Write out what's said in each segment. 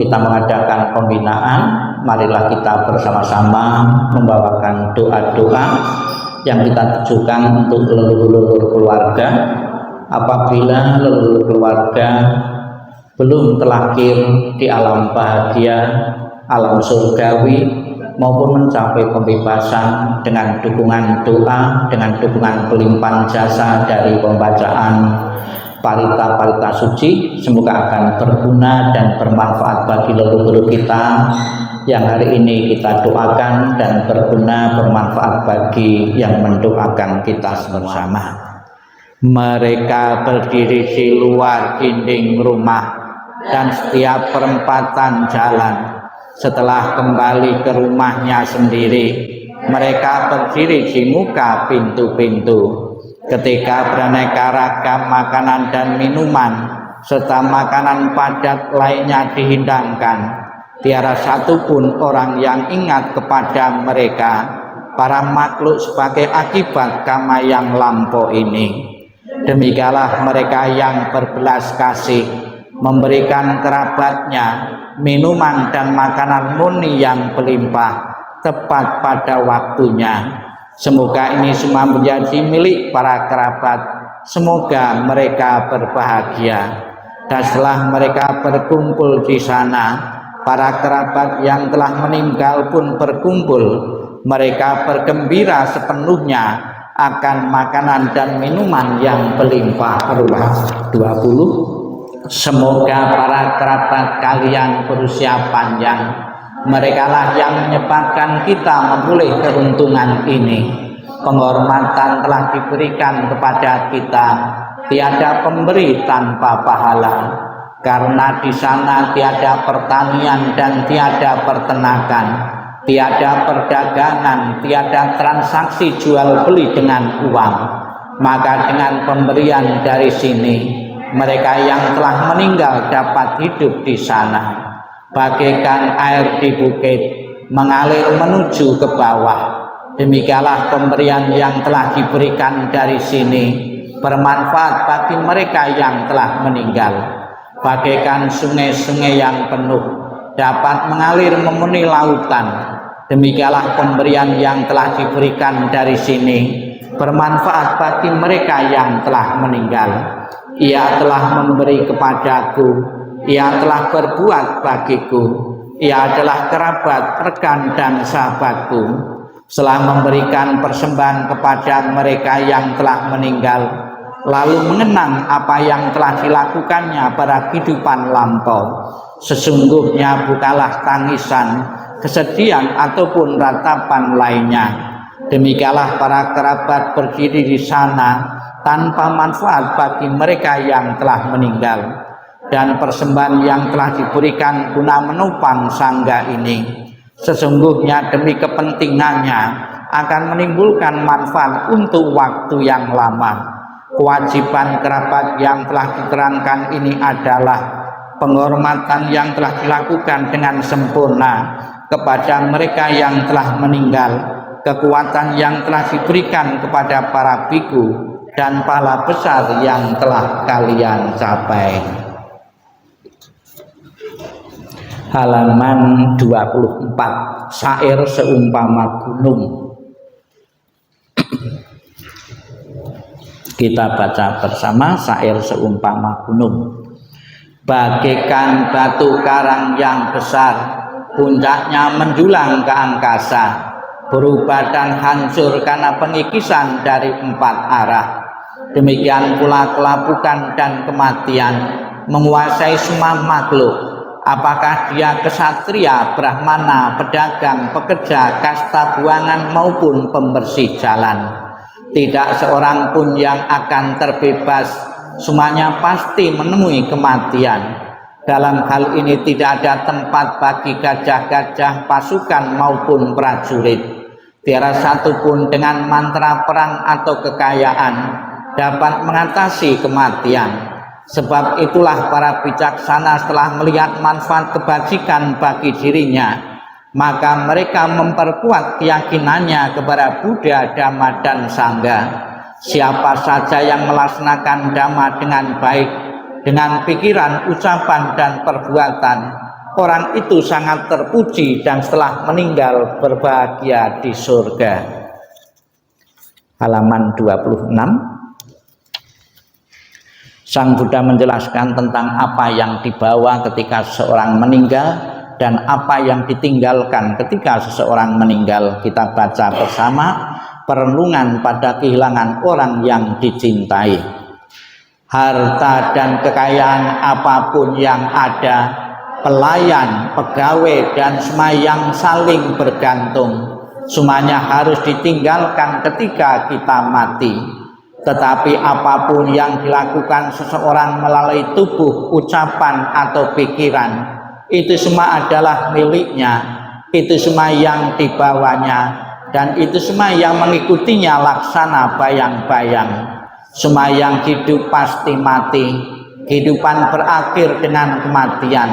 kita mengadakan pembinaan, marilah kita bersama-sama membawakan doa-doa yang kita tujukan untuk leluhur-leluhur keluarga. Apabila leluhur keluarga belum terlahir di alam bahagia, alam surgawi, maupun mencapai pembebasan dengan dukungan doa, dengan dukungan pelimpahan jasa dari pembacaan parita-parita suci, semoga akan berguna dan bermanfaat bagi leluhur kita yang hari ini kita doakan, dan berguna bermanfaat bagi yang mendoakan kita bersama. Mereka berdiri di luar dinding rumah dan setiap perempatan jalan. Setelah kembali ke rumahnya sendiri, mereka berdiri di muka pintu-pintu. Ketika beraneka ragam makanan dan minuman serta makanan padat lainnya dihidangkan, tiada satupun orang yang ingat kepada mereka, para makhluk, sebagai akibat karma yang lampau ini. Demikianlah mereka yang berbelas kasih memberikan kerabatnya minuman dan makanan murni yang berlimpah tepat pada waktunya. Semoga ini semua menjadi milik para kerabat. Semoga mereka berbahagia. Dan setelah mereka berkumpul di sana, para kerabat yang telah meninggal pun berkumpul. Mereka bergembira sepenuhnya akan makanan dan minuman yang berlimpah ruah. 20. Semoga para kerabat kalian berusia panjang. Merekalah yang menyebabkan kita memperoleh keuntungan ini. Penghormatan telah diberikan kepada kita. Tiada pemberi tanpa pahala. Karena di sana tiada pertanian dan tiada peternakan, tiada perdagangan, tiada transaksi jual beli dengan uang. Maka dengan pemberian dari sini, mereka yang telah meninggal dapat hidup di sana. Bagaikan air di bukit mengalir menuju ke bawah, demikianlah pemberian yang telah diberikan dari sini bermanfaat bagi mereka yang telah meninggal. Bagaikan sungai-sungai yang penuh dapat mengalir memenuhi lautan, demikianlah pemberian yang telah diberikan dari sini bermanfaat bagi mereka yang telah meninggal. Ia telah memberi kepadaku, ia telah berbuat bagiku, ia adalah kerabat, rekan dan sahabatku. Setelah memberikan persembahan kepada mereka yang telah meninggal, lalu mengenang apa yang telah dilakukannya pada kehidupan lampau, sesungguhnya bukanlah tangisan, kesedihan ataupun ratapan lainnya. Demikianlah para kerabat berdiri di sana tanpa manfaat bagi mereka yang telah meninggal, dan persembahan yang telah diberikan guna menopang sangga ini sesungguhnya demi kepentingannya akan menimbulkan manfaat untuk waktu yang lama. Kewajiban kerabat yang telah diterangkan ini adalah penghormatan yang telah dilakukan dengan sempurna kepada mereka yang telah meninggal, kekuatan yang telah diberikan kepada para biku, dan pahala besar yang telah kalian capai. Halaman 24. Syair seumpama gunung. Kita baca bersama syair seumpama gunung. Bagaikan batu karang yang besar, puncaknya menjulang ke angkasa, berubah dan hancur karena pengikisan dari 4 arah. Demikian pula kelapukan dan kematian menguasai semua makhluk. Apakah dia kesatria, brahmana, pedagang, pekerja, kasta buangan maupun pembersih jalan, tidak seorang pun yang akan terbebas. Semuanya pasti menemui kematian. Dalam hal ini tidak ada tempat bagi gajah-gajah pasukan maupun prajurit. Tiada satupun dengan mantra perang atau kekayaan dapat mengatasi kematian. Sebab itulah para bijaksana setelah melihat manfaat kebajikan bagi dirinya, maka mereka memperkuat keyakinannya kepada Buddha, Dhamma, dan Sangha. Siapa saja yang melaksanakan Dhamma dengan baik, dengan pikiran, ucapan, dan perbuatan, orang itu sangat terpuji dan setelah meninggal berbahagia di surga. Halaman 26. Sang Buddha menjelaskan tentang apa yang dibawa ketika seorang meninggal dan apa yang ditinggalkan ketika seseorang meninggal. Kita baca bersama. Perenungan pada kehilangan orang yang dicintai. Harta dan kekayaan apapun yang ada, pelayan, pegawai, dan semua yang saling bergantung, semuanya harus ditinggalkan ketika kita mati. Tetapi apapun yang dilakukan seseorang melalui tubuh, ucapan, atau pikiran, itu semua adalah miliknya, itu semua yang dibawanya, dan itu semua yang mengikutinya laksana bayang-bayang. Semua yang hidup pasti mati. Kehidupan berakhir dengan kematian.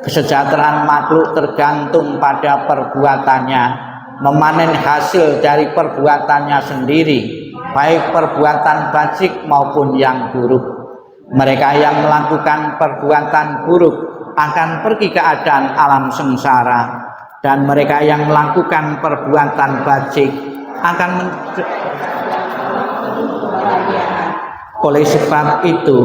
Kesejahteraan makhluk tergantung pada perbuatannya, memanen hasil dari perbuatannya sendiri, baik perbuatan bajik maupun yang buruk. Mereka yang melakukan perbuatan buruk akan pergi ke keadaan alam sengsara, dan mereka yang melakukan perbuatan bajik akan oleh sebab itu,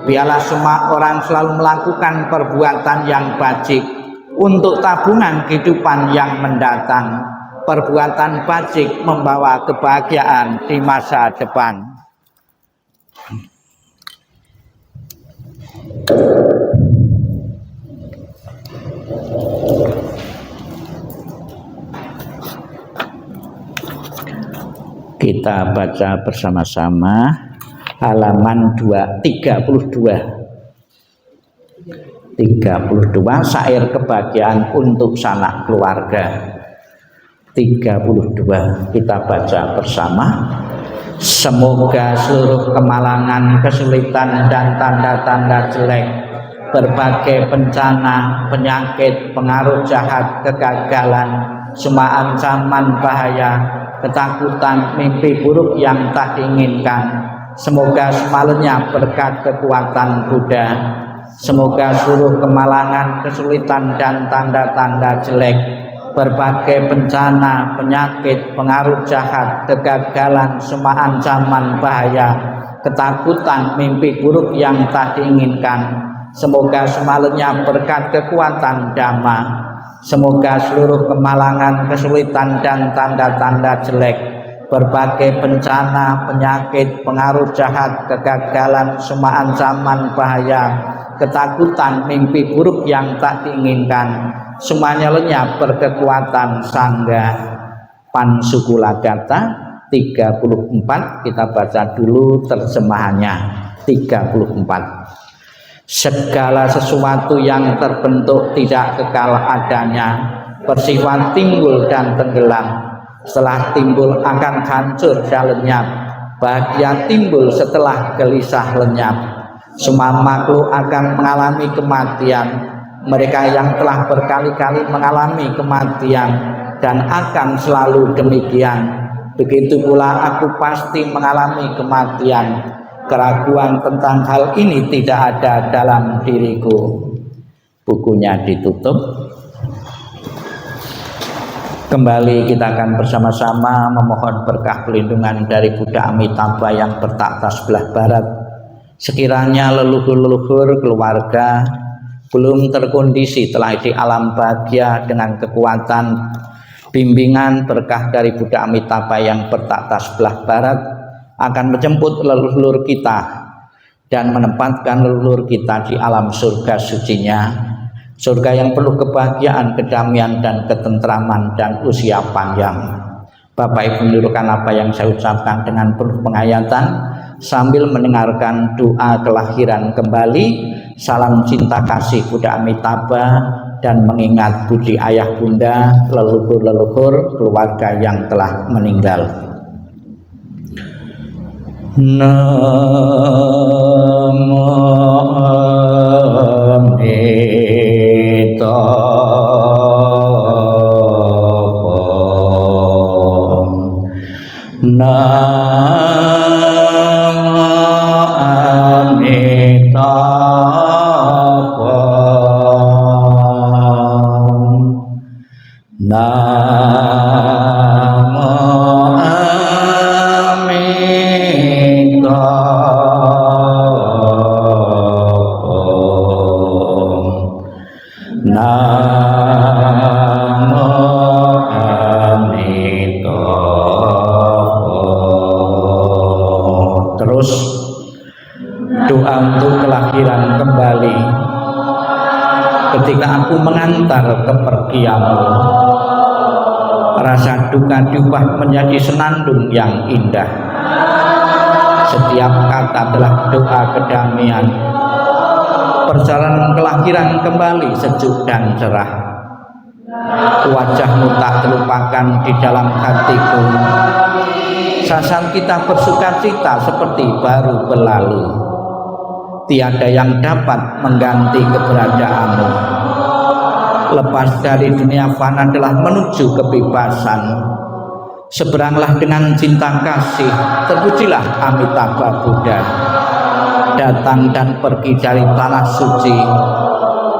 biarlah semua orang selalu melakukan perbuatan yang bajik untuk tabungan kehidupan yang mendatang. Perbuatan bajik membawa kebahagiaan di masa depan. Kita baca bersama-sama halaman 32. Syair kebahagiaan untuk sanak keluarga. 32 kita baca bersama. Semoga seluruh kemalangan, kesulitan, dan tanda-tanda jelek, berbagai bencana, penyakit, pengaruh jahat, kegagalan, semua ancaman bahaya, ketakutan, mimpi buruk yang tak diinginkan, semoga semua lenyap berkat kekuatan Buddha. Semoga seluruh kemalangan, kesulitan, dan tanda-tanda jelek, berbagai bencana, penyakit, pengaruh jahat, kegagalan, semua ancaman bahaya, ketakutan, mimpi buruk yang tak diinginkan, semoga semua lenyap berkat kekuatan Dhamma. Semoga seluruh kemalangan, kesulitan, dan tanda-tanda jelek, berbagai bencana, penyakit, pengaruh jahat, kegagalan, semua ancaman bahaya, ketakutan, mimpi buruk yang tak diinginkan, semuanya lenyap berkekuatan Sangha. Pansukulagata 34, kita baca dulu terjemahannya. 34. Segala sesuatu yang terbentuk tidak kekal adanya, bersifat timbul dan tenggelam. Setelah timbul akan hancur dan lenyap. Bahagia timbul setelah gelisah lenyap. Semua makhluk akan mengalami kematian. Mereka yang telah berkali-kali mengalami kematian dan akan selalu demikian. Begitu pula aku pasti mengalami kematian. Keraguan tentang hal ini tidak ada dalam diriku. Bukunya ditutup. Kembali kita akan bersama-sama memohon berkah pelindungan dari Buddha Amitabha yang bertakhta sebelah barat. Sekiranya leluhur-leluhur keluarga belum terkondisi telah di alam bahagia dengan kekuatan bimbingan berkah dari Buddha Amitabha yang bertakhta sebelah barat, akan menjemput leluhur kita dan menempatkan leluhur kita di alam surga sucinya, surga yang penuh kebahagiaan, kedamaian, dan ketentraman, dan usia panjang. Bapak Ibu menirukan apa yang saya ucapkan dengan penuh penghayatan sambil mendengarkan doa kelahiran kembali. Salam cinta kasih Buddha Amitabha dan mengingat budi ayah bunda, leluhur-leluhur keluarga yang telah meninggal. Namo Amitabha. Namo Amitabha. Namo Namo Amitabha. Terus doa untuk kelahiran kembali. Ketika aku mengantar kepergianmu, rasa duka diubah menjadi senandung yang indah. Setiap kata adalah doa kedamaian. Perjalanan kelahiran kembali sejuk dan cerah. Wajahmu tak terlupakan di dalam hatiku. Saat kita bersuka cita seperti baru berlalu. Tiada yang dapat mengganti keberadaanmu. Lepas dari dunia fana adalah menuju kebebasan. Seberanglah dengan cinta kasih, terpujilah Amitabha Buddha. Datang dan pergi dari tanah suci,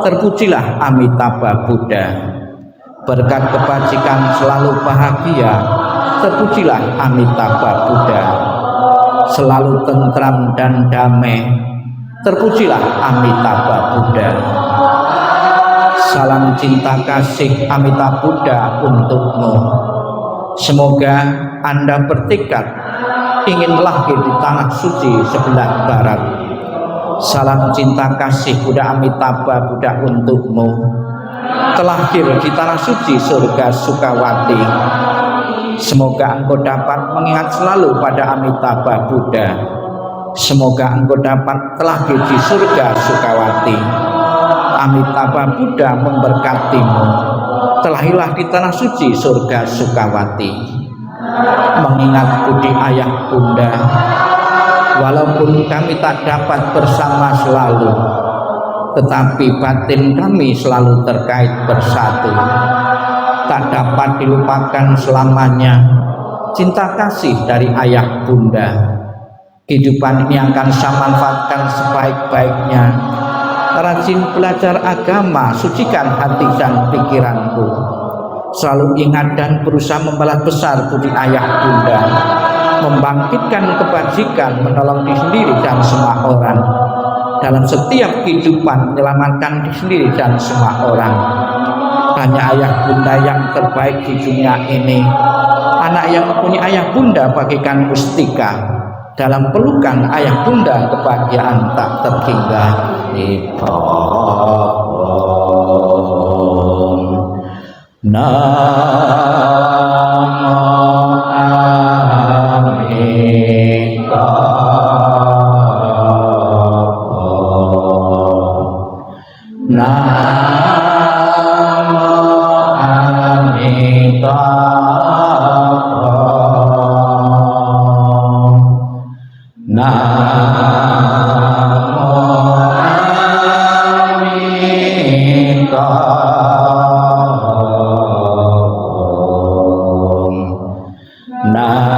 terpujilah Amitabha Buddha. Berkat kebajikan selalu bahagia, terpujilah Amitabha Buddha. Selalu tentram dan damai, terpujilah Amitabha Buddha. Salam cinta kasih Amitabha Buddha untukmu. Semoga Anda bertekad ingin lahir di tanah suci sebelah barat. Salam cinta kasih Buddha Amitabha Buddha untukmu. Terlahir di tanah suci surga Sukawati. Semoga engkau dapat mengingat selalu pada Amitabha Buddha. Semoga engkau dapat terlahir di surga Sukawati. Amitabha Buddha memberkatimu. Terlahirlah di tanah suci surga Sukawati. Mengingat budi ayah bunda, walaupun kami tak dapat bersama selalu, tetapi batin kami selalu terkait bersatu. Tak dapat dilupakan selamanya cinta kasih dari ayah bunda. Kehidupan ini akan saya manfaatkan sebaik-baiknya. Rajin belajar agama, sucikan hati dan pikiranku. Selalu ingat dan berusaha membalas besar budi ayah bunda. Membangkitkan kebajikan, menolong diri sendiri dan semua orang. Dalam setiap kehidupan menyelamatkan diri sendiri dan semua orang. Hanya ayah bunda yang terbaik di dunia ini. Anak yang mempunyai ayah bunda bagaikan mustika. Dalam pelukan ayah bunda kebahagiaan tak terhingga. Namo Amitabha. Namo Amitabha. Namo Amitabha.